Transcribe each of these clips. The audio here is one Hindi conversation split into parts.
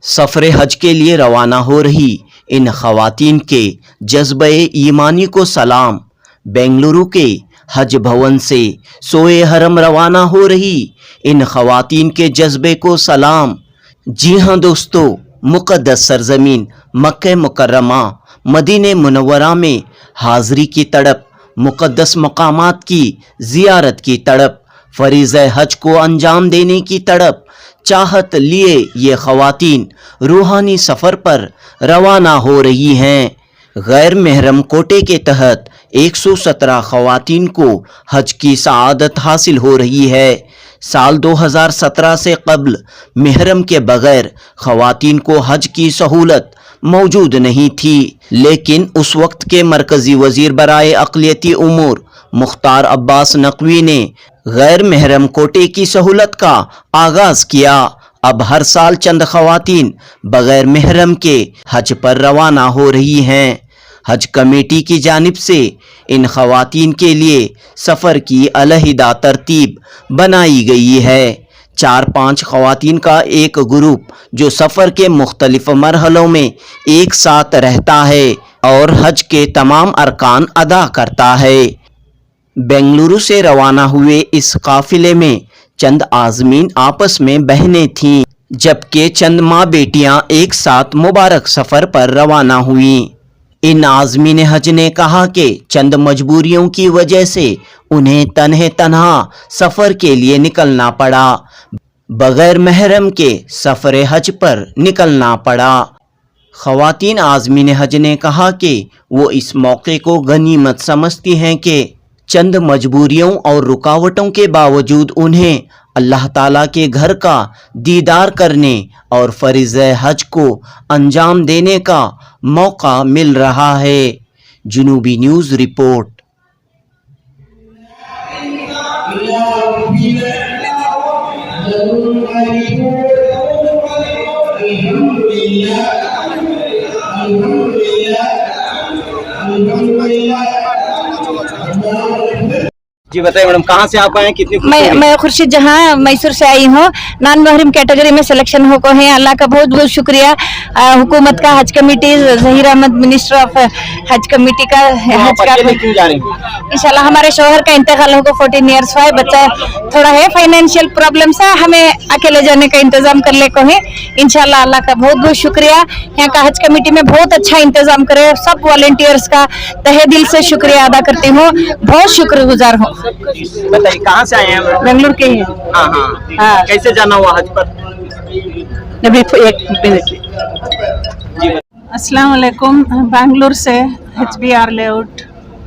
सफ़र हज के लिए रवाना हो रही इन ख़वातीन के जज्बे ईमानी को सलाम। बेंगलुरु के हज भवन से सोए हरम रवाना हो रही इन ख़वातीन के जज्बे को सलाम। जी हाँ दोस्तों, मुक़द्दस सरज़मीन मक्का मुकर्रमा मदीने मुनव्वरा में हाज़री की तड़प, मुक़द्दस मकामात की ज़ियारत की तड़प, फ़रीज़े हज को अंजाम देने की तड़प चाहत लिए ये ख़वातीन रूहानी सफ़र पर रवाना हो रही हैं। गैर महरम कोटे के तहत 117 ख़वातीन को हज की सआदत हासिल हो रही है। साल 2017 से कबल महरम के बगैर ख़वातीन को हज की सहूलत मौजूद नहीं थी, लेकिन उस वक्त के मरकज़ी वज़ीर बराए अक़लियती उमूर मुख्तार अब्बास नकवी ने गैर महरम कोटे की सहूलत का आगाज़ किया। अब हर साल चंद ख़वातीन बगैर महरम के हज पर रवाना हो रही हैं। हज कमेटी की जानिब से इन ख़वातीन के लिए सफ़र की अलहिदा तरतीब बनाई गई है। 4-5 ख़वातीन का एक ग्रुप जो सफ़र के मुख्तलिफ मरहलों में एक साथ रहता है और हज के तमाम अरकान अदा करता है। बेंगलुरु से रवाना हुए इस काफिले में चंद आज़मीन आपस में बहनें थीं, जबकि चंद माँ बेटियां एक साथ मुबारक सफ़र पर रवाना हुईं। इन आज़मीन हज ने कहा कि चंद मजबूरियों की वजह से उन्हें तन्हे तन्हा सफ़र के लिए निकलना पड़ा, बगैर महरम के सफ़र हज पर निकलना पड़ा। ख़वातीन आज़मीन हज ने कहा कि वो इस मौके को गनीमत समझती हैं कि चंद मजबूरियों और रुकावटों के बावजूद उन्हें अल्लाह ताला के घर का दीदार करने और फ़रीज़े हज को अंजाम देने का मौका मिल रहा है। जुनूबी न्यूज़ रिपोर्ट। जी बताइए मैडम, कहाँ से आप आए हैं, कितनी? मैं खुर्शीद जहाँ मैसूर से आई हूँ। नॉन महरम कैटेगरी में सिलेक्शन हो को है। अल्लाह का बहुत बहुत शुक्रिया। हुकूमत का, हज committee, Zaheer Ahmed minister of हज कमेटी का हज का क्यों जा रही हैं? इंशाल्लाह हमारे शोहर का इंतकाल होगा, 14 ईयर्स हुआ है। बच्चा थोड़ा है फाइनेंशियल प्रॉब्लम सा, हमें अकेले जाने का इंतजाम कर ले को है। इंशाल्लाह अल्लाह का बहुत बहुत शुक्रिया। यहाँ का हज कमेटी में बहुत अच्छा इंतजाम करे। सब वॉलंटियर्स का तहे दिल से शुक्रिया अदा करती हूँ, बहुत शुक्रगुजार हूँ। बताइए कहाँ से आए हैं? बेंगलुरु के हैं। हाँ। कैसे जाना हुआ हज पर? अभी एक मिनट। अस्सलाम वालेकुम। बेंगलुरु से HBR लेआउट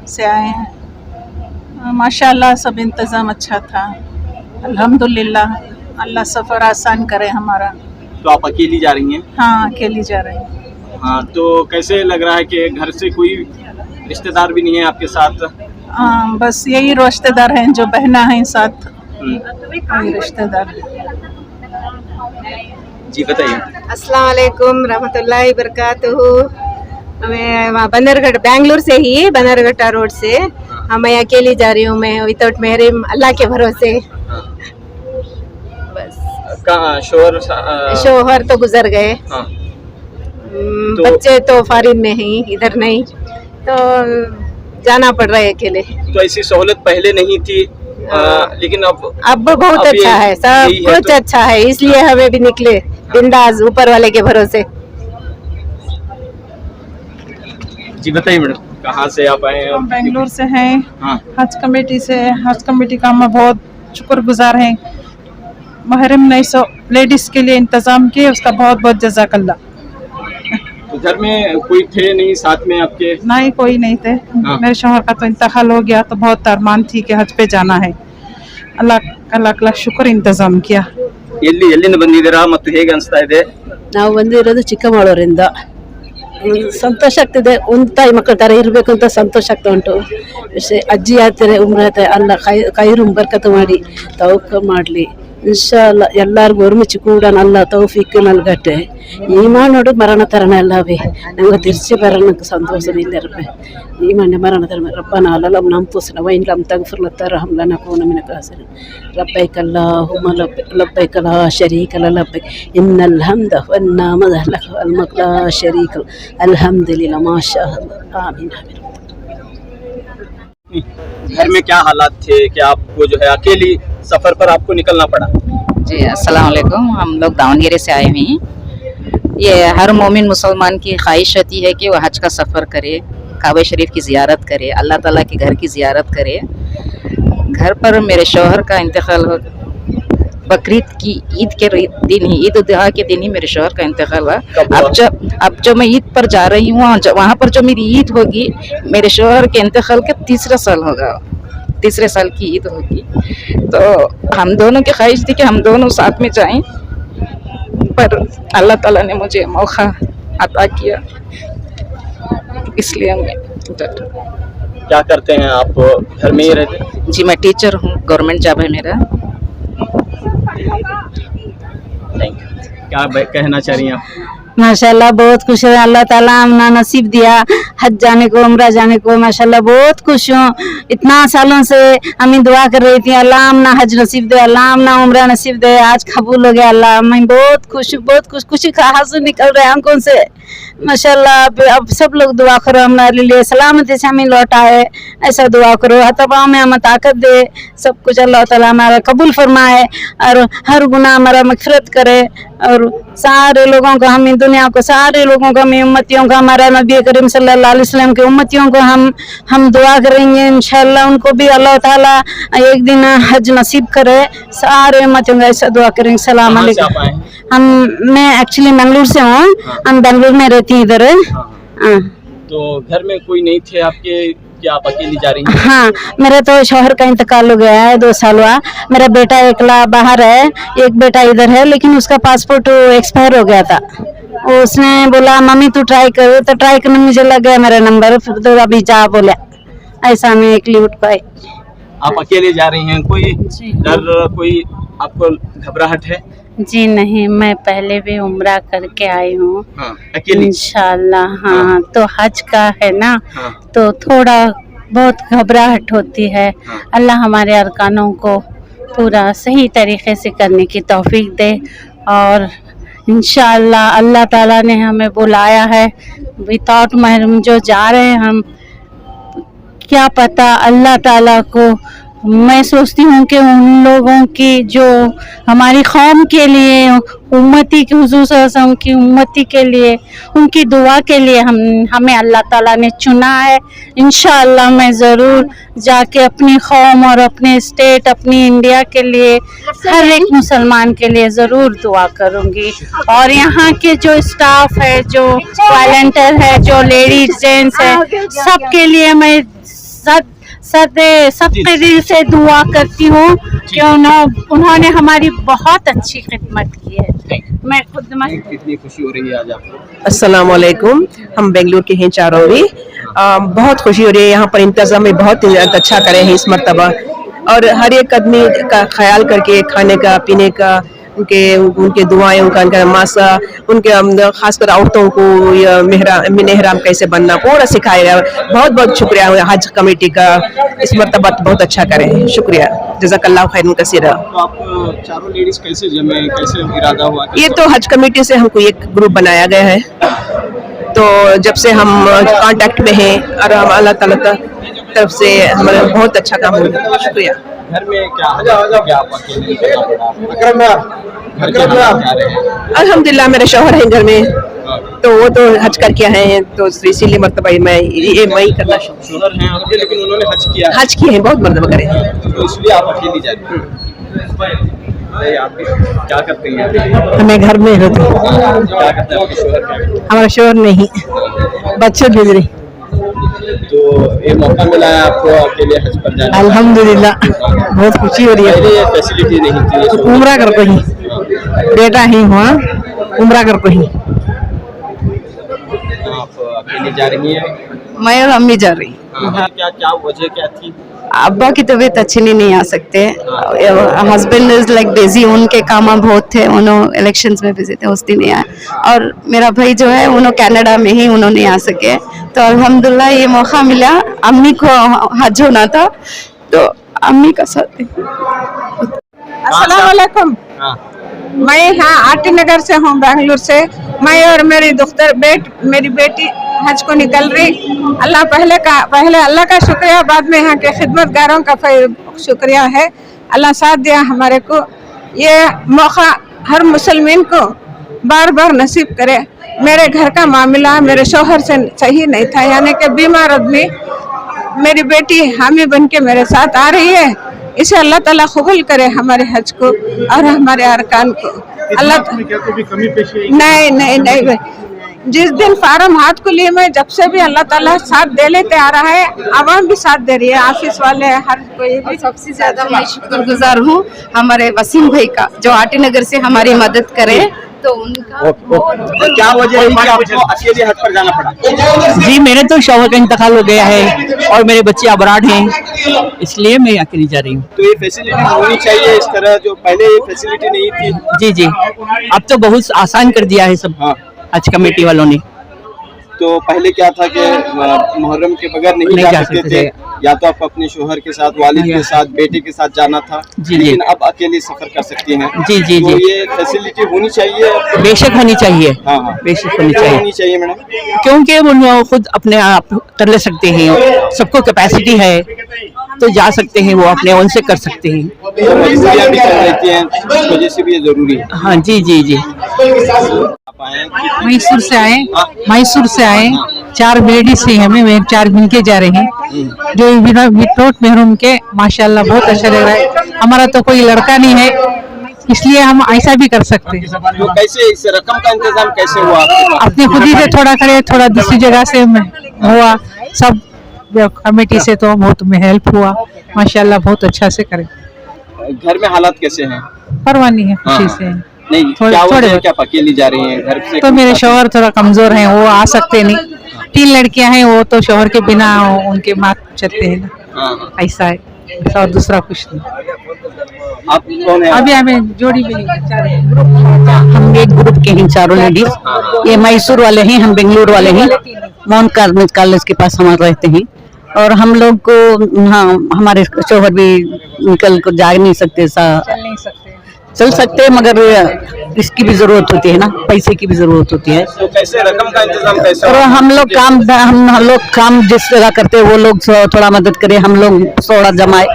से आए हैं। माशाल्लाह सब इंतज़ाम अच्छा था, अल्हम्दुलिल्लाह। अल्लाह सफ़र आसान करे हमारा। तो आप अकेली जा रही हैं? हाँ, अकेली जा रही हूँ। हाँ, तो कैसे लग रहा है कि घर से कोई रिश्तेदार भी नहीं है आपके साथ? बस यही रिश्तेदार हैं जो बहना हैं साथ, वही रिश्तेदार। जी बताइए। अस्सलाम वालेकुम रहमतुल्लाहि बरकातुहू। मैं वहाँ बंदरघट्ट, बेंगलुरु से ही बंदरघट्टा रोड से। हाँ, मैं अकेली जा रही हूँ, मैं विदाउट महरम, अल्लाह के भरोसे। बस कहाँ शोहर तो गुजर गए। बच्चे तो फॉरेन में हैं, इधर नहीं, तो जाना पड़ रहा है अकेले। तो ऐसी सहूलत पहले नहीं थी, लेकिन अब बहुत अच्छा है, सब कुछ अच्छा है, इसलिए हमें भी निकले बिंदास ऊपर वाले के भरोसे। जी बताइए मैडम, कहाँ से आप आए हैं? हम बेंगलुरु से हैं। हाँ। हज कमेटी से, हज कमेटी का हम बहुत शुक्रगुजार हैं। महरम नहीं सो लेडीज के लिए इंतजाम किए, उसका बहुत बहुत जज़ाकल्लाह। तो घर में कोई थे नहीं साथ में आपके? नहीं, कोई नहीं थे। हाँ। मेरे शोहर का तो इंतकाल हो गया, तो बहुत अरमान थी कि हज पे जाना है। अल्लाह शुक्र इंतजाम किया। ಎಲ್ಲಿಂದ ಬಂದಿದ್ದೀರಾ ಮತ್ತು ಹೇಗೆ ಅನಿಸ್ತಾ ಇದೆ? ನಾವು ಬಂದಿರೋದು ಚಿಕ್ಕಮಗಳೂರಿಂದ. ಸಂತೋಷ ಆಗ್ತಿದೆ, ಒಂದು ತಾಯಿ ಮಕ್ಕಳ ಥರ ಇರಬೇಕು ಅಂತ ಸಂತೋಷ ಆಗ್ತಾ ಉಂಟು. ಅಜ್ಜಿ ಯಾತ್ರೆ, ಉಮ್ರಾ ಯಾತ್ರೆ, ಅಲ್ಲ ಖೈರು ಬರ್ಕತ್ ಮಾಡಿ ತವಕ್ಕ ಮಾಡಲಿ, ഇൻഷാല്ലാ എല്ലാവർക്കും ഒരുമിച്ച് കൂടാൻ അല്ലാഹ് തൗഫീക്ക് നൽകട്ടെ. ഈമാനോട് മരണത്തരണ അല്ലാവേ ഞങ്ങൾ തിരിച്ചു വരണക്ക് സന്തോഷമില്ല റബ്ബേ. ഈമാന്റെ മരണത്തരണ റബ്ബനാ ലലംനാ അൻഫുസനാ വഇൻ ലം തഗ്ഫിർ ലതർഹം ലനകൂന മിനൽ ഖാസിരീൻ. ലബ്ബൈക അല്ലാഹുമ്മ ലബ്ബൈക ലാ ശരീക ലക ലബ്ബൈക ഇന്നൽ ഹംദ വന്നഅമത ലക വൽ മുൽകു ലാ ശരീക ലക അൽഹംദുലില്ലാ മാഷാ അല്ലാഹ്. ആമീൻ ആമീൻ. घर में क्या हालात थे कि आपको जो है अकेली सफर पर आपको निकलना पड़ा? जी अस्सलाम वालेकुम। हम लोग दावनगेरे से आए हुए हैं। ये हर मोमिन मुसलमान की ख्वाहिश होती है कि वह हज का सफ़र करे, काबा शरीफ की ज़ियारत करे, अल्लाह ताला के घर की ज़ियारत करे। घर पर मेरे शौहर का इंतकाल हो, बकरीद की ईद के दिन ही, ईद उल अज़हा के दिन ही मेरे शौहर का इंतकाल हुआ। अब जो मैं ईद पर जा रही हूँ, वहाँ पर जो मेरी ईद होगी, मेरे शौहर के इंतकाल के तीसरा साल होगा, तीसरे साल की ईद होगी। तो हम दोनों की ख्वाहिश थी कि हम दोनों साथ में जाएं, पर अल्लाह ताला ने मुझे मौका अता किया, इसलिए मैं क्या करते हैं आप? घर में ही रहते हैं? जी मैं टीचर हूँ, गवर्नमेंट जॉब है मेरा। Thank you. क्या कहना चाह रही हैं आप? माशाल्लाह बहुत खुश है, अल्लाह ताला हमने नसीब दिया हज जाने को, उम्रा जाने को। माशाल्लाह बहुत खुश हूँ। इतना सालों से हम दुआ कर रही थी अल्लाह हमना हज नसीब दे, अल्लाह हमना उम्रा नसीब दे, आज कबूल हो गया अल्लाह। मैं बहुत खुश हूँ, बहुत खुश, खुशी का आंसू निकल रहे हैं आंखों से माशाल्लाह। अब सब लोग दुआ करो हमारे लिए, सलामती से हमें लौटाए, ऐसा दुआ करो। हतबा में हमें ताकत दे, सब कुछ अल्लाह ताला हमारा कबूल फरमाए और हर गुनाह हमारा मगफिरत करे। और सारे लोगों को, हम दुनिया को, सारे लोगों को, हमें उम्मतियों का, हमारा नबी करीम सल्लल्लाहु अलैहि वसल्लम के उम्मतियों को हम दुआ करेंगे इंशाल्लाह उनको भी अल्लाह ताला एक दिन हज नसीब करे। सारे उम्मतियों का ऐसा दुआ करेंगे। सलाम अलैकुम। मैं एक्चुअली मंगलूर से हूँ, हम बेंगलुरु में रहती हूँ इधर। हाँ। तो घर में कोई नहीं थे आपके? क्या आप अकेली जा रही हैं? हाँ, मेरा तो शौहर का इंतकाल हो गया है, 2 साल हुआ। मेरा बेटा एकला बाहर है, एक बेटा इधर है, लेकिन उसका पासपोर्ट एक्सपायर हो गया था। उसने बोला मम्मी तू ट्राई कर, तो ट्राई करने मुझे लग गया मेरा नंबर, फिर तो अभी जा बोला। ऐसा मैं एकली उठ पाई। आप अकेले जा रही हैं? कोई डर, कोई आपको घबराहट है? जी नहीं, मैं पहले भी उम्रा करके आई हूँ। हाँ, अकेली? इंशाल्लाह। हाँ, तो हज का है ना, हाँ। तो थोड़ा बहुत घबराहट होती है। हाँ। अल्लाह हमारे अरकानों को पूरा सही तरीके से करने की तौफीक दे। और इंशाल्लाह अल्लाह ताला ने हमें बुलाया है, विदाउट महरम जो जा रहे हैं हम, क्या पता अल्लाह ताला को, मैं सोचती हूँ कि उन लोगों की जो हमारी कौम के लिए, उम्मती की, हुजूर सल्लल्लाहु अलैहि वसल्लम की उम्मती के लिए, उनकी दुआ के लिए हमें अल्लाह ताला ने चुना है। इंशाअल्लाह मैं ज़रूर जाके अपनी कौम और अपने स्टेट, अपनी इंडिया के लिए, हर एक मुसलमान के लिए ज़रूर दुआ करूँगी। और यहाँ के जो स्टाफ है, जो वॉलंटियर है, जो लेडीज जेंट्स है, सबके लिए मैं सबके दिल से दुआ करती हूँ कि उन्होंने हमारी बहुत अच्छी खिदमत की है। मैं खुद कितनी खुशी हो रही है आज आपको? अस्सलाम वालेकुम। हम बेंगलुरु के हैं चारों भी। बहुत खुशी हो रही है। यहाँ पर इंतजाम में बहुत अच्छा करे हैं इस मर्तबा, और हर एक आदमी का ख्याल करके खाने का, पीने का, उनके दुआएं, उनका नमाज़, उनके खासकर औरतों को मेहराम कैसे बनना पूरा सिखाया। बहुत बहुत शुक्रिया हज कमेटी का, इस मर्तबा बहुत अच्छा करें। शुक्रिया, जज़ाकल्लाह खैरन कसीरा। तो आप चारों लेडीज कैसे जमे, कैसे इरादा हुआ? ये तो हज कमेटी से हमको एक ग्रुप बनाया गया है, तो जब से हम कांटेक्ट में हैं और हम अल्लाह ताला तरफ से हमारा बहुत अच्छा काम हो रहा है। शुक्रिया। घर में क्या आप अकेले निकलना पड़ा? अल्हम्दुलिल्लाह मेरे शौहर हैं घर में, तो वो तो हज करके आए हैं, तो इसीलिए मर्तबा मैं ही करना। शौहर हैं आपके, लेकिन उन्होंने हज किए हैं, बहुत मर्तबा करे हैं, तो इसलिए आप अकेली जा रही हैं। आप क्या करते हैं? हमें घर में होते, क्या करते हैं आपके शौहर? हमारा शौहर नहीं, बच्चे भेज रही। तो ये मौका मिला है आपको अकेले हज पर जाने? अल्हम्दुलिल्लाह बहुत खुशी हो रही है। पहले ये फैसिलिटी नहीं थी? उम्रा कर को ही बेटा ही हुआ, उम्रा कर को ही। आप अकेले जा रही हैं? मैं और अम्मी जा रही। क्या क्या वजह क्या थी? अब्बा की तबीयत अच्छी नहीं आ सकते, हस्बैंड इज लाइक बिजी, उनके काम बहुत थे, उन्होंने इलेक्शंस में बिजी थे, उस दिन नहीं आए। और मेरा भाई जो है उन्होंने कनाडा में ही उन्होंने आ सके, तो अल्हम्दुलिल्लाह ये मौका मिला। अम्मी को हज होना था तो अम्मी का साथ। अस्सलाम वालेकुम। मैं यहाँ आरटी नगर से हूँ, बेंगलुरु से। मैं और मेरी मेरी बेटी हज को निकल रही। पहले अल्लाह का शुक्रिया, बाद में यहाँ के खिदमतगारों का शुक्रिया है। अल्लाह साथ दिया हमारे को। ये मौका हर मुसलमान को बार बार नसीब करे। मेरे घर का मामला मेरे शौहर से सही नहीं था, यानी कि बीमार आदमी। मेरी बेटी हामी बन के मेरे साथ आ रही है। इसे अल्लाह ताला कबूल करे हमारे हज को और हमारे अरकान को। अल्लाह नहीं, जिस दिन फार्म हाथ को लिए मैं, जब से भी अल्लाह ताला साथ दे लेते आ रहा है, आवाम भी साथ दे रही है, ऑफिस वाले, हर कोई भी। सबसे ज्यादा मैं शुक्रगुजार हूँ हमारे वसीम भाई का, जो आरटी नगर से हमारी मदद करे। तो उनका क्या वजह है कि आपको अकेले हज पर जाना पड़ा? जी, मेरे तो शौहर का इंतकाल हो गया है और मेरे बच्चे अबराड हैं, इसलिए मैं अकेली जा रही हूँ। तो ये फैसिलिटी होनी चाहिए इस तरह, जो पहले ये फैसिलिटी नहीं थी। जी जी, अब तो बहुत आसान कर दिया है सब। हाँ। हज कमेटी वालों ने। तो पहले क्या था कि मुहर्रम के बगैर नहीं जा सकते थे, या तो आप अपने शोहर के साथ, वालिद के साथ, बेटे के साथ जाना था। जी, लेकिन अब अकेले सफर कर सकती हैं। जी जी तो जी, ये फैसिलिटी होनी चाहिए। बेशक होनी चाहिए। हाँ हाँ, बेशक होनी क्यों चाहिए। होनी चाहिए मैडम? क्योंकि वो खुद अपने आप कर ले सकते हैं, सबको कैपेसिटी है तो जा सकते हैं, वो अपने उन से कर सकते हैं। तो मजबूरियाँ भी चल रहती हैं, इस वजह से भी ये जरूरी है। हाँ जी जी जी। मैसूर से आए 4 लेडीज से हमें 4 मिलके जा रहे हैं, जो विदाउट महरूम के माशाल्लाह बहुत अच्छा लग रहा है। हमारा तो कोई लड़का नहीं है, इसलिए हम ऐसा भी कर सकते हैं। तो कैसे इस रकम का इंतजाम कैसे हुआ? अपनी खुद ही से थोड़ा करे, थोड़ा दूसरी जगह से हुआ, सब कमेटी से तो बहुत हेल्प हुआ माशाल्लाह, बहुत अच्छा से करे। घर में हालात कैसे हैं? परवाह नहीं है, खुशी से नहीं, क्या थोड़े क्या अकेली जा रही हैं घर से? तो मेरे शौहर थोड़ा कमजोर हैं, वो आ सकते नहीं। 3 लड़कियां हैं, वो तो शौहर के बिना उनके माथ चलते हैं ना, ऐसा है, और दूसरा कुछ नहीं। आप कौन है? अभी हमें जोड़ी भी हम एक ग्रुप के हैं, 4 लेडीज। ये मैसूर वाले हैं, हम बेंगलुरु वाले हैं। माउंट कार्मेल कॉलेज के पास हम रहते हैं। और हम लोग को, हाँ, हमारे शौहर भी निकल कर जा नहीं सकते, चल सकते हैं, मगर इसकी भी जरूरत होती है ना, पैसे की भी जरूरत होती है। तो कैसे रकम का इंतजाम कैसे? और हम लोग काम जिस जगह करते हैं, वो लोग थोड़ा मदद करें, हम लोग थोड़ा जमाए।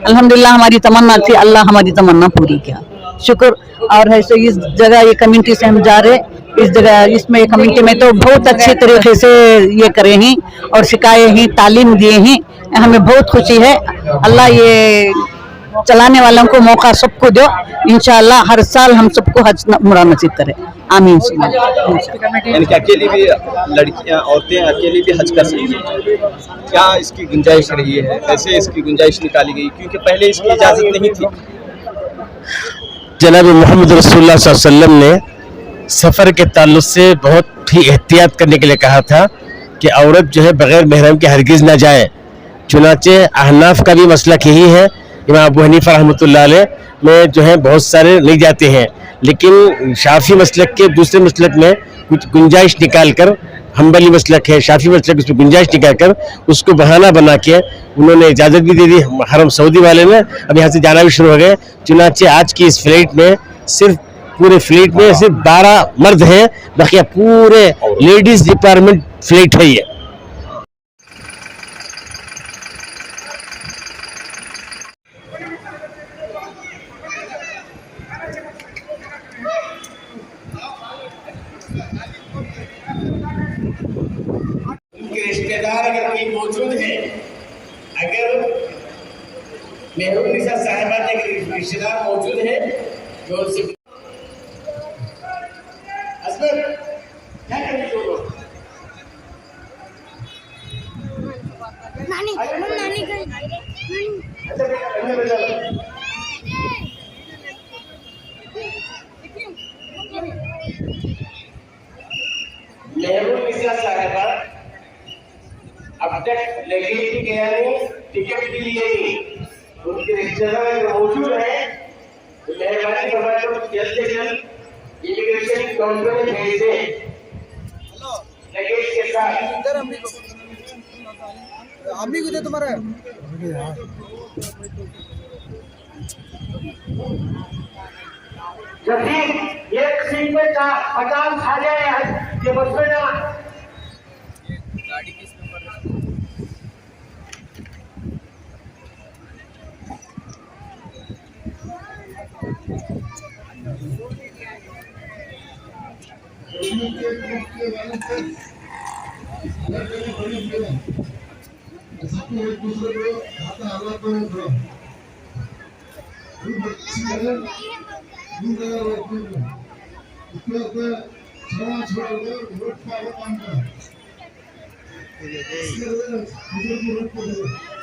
अल्हम्दुलिल्लाह हमारी तमन्ना थी, अल्लाह हमारी तमन्ना पूरी किया, शुक्र। और ऐसे इस जगह, ये कम्युनिटी से हम जा रहे, इस जगह, इसमें कम्युनिटी में तो बहुत अच्छे तरीके से ये करे हैं और सिखाए हैं, तालीम दिए हैं, हमें बहुत खुशी है। अल्लाह ये चलाने वालों को मौका सबको दो, इंशाअल्लाह हर साल हम सबको हज उम्रा नसीब करे, आमीन। यानी कि अकेली भी लड़कियां, औरतें अकेली भी हज कर सकती हैं, क्या इसकी गुंजाइश रही है? कैसे इसकी गुंजाइश निकाली गई, क्योंकि पहले इसकी इजाजत नहीं थी? जनाब मोहम्मद रसूलुल्लाह सल्लल्लाहु अलैहि वसल्लम ने सफ़र के ताल्लुक से बहुत ही एहतियात करने के लिए कहा था कि औरत जो है बग़ैर महरम के हरगिज़ ना जाए। चुनाचे अहनाफ का भी मसलक यही है, इमाम अबू हनीफा रहमतुल्लाह अलैह में जो है बहुत सारे नहीं जाते हैं, लेकिन शाफी मसलक के दूसरे मसलक में कुछ गुंजाइश निकाल कर, हम्बली मसलक है, शाफी मसलक, उसमें गुंजाइश निकाल कर उसको बहाना बना के उन्होंने इजाज़त भी दे दी। हरम सऊदी वाले ने अब यहाँ से जाना भी शुरू हो गए। चुनाचे आज की इस फ्लाइट में सिर्फ, पूरे फ्लाइट में सिर्फ 12 मर्द हैं, बाकी पूरे लेडीज डिपार्टमेंट फ्लाइट है ये। उनके रिश्तेदार अगर कोई मौजूद है, अगर मेहरून निसा साहिबा के रिश्तेदार मौजूद है जो उनसे क्या करेंगे जो लोग? मेहरून निसा साहिबा अब तक लगी लेंगे उनके रिश्तेदार अगर मौजूद है तो मेहरबानी करके जल्द से जल्द इमिग्रेशन काउंटर में भेज दें लगेज के साथ। अभी कुछ तुम्हारा जब भी एक सीट में 50 आ जाए ये बस में ना एक दूसरे को खाता हालात में दो छोड़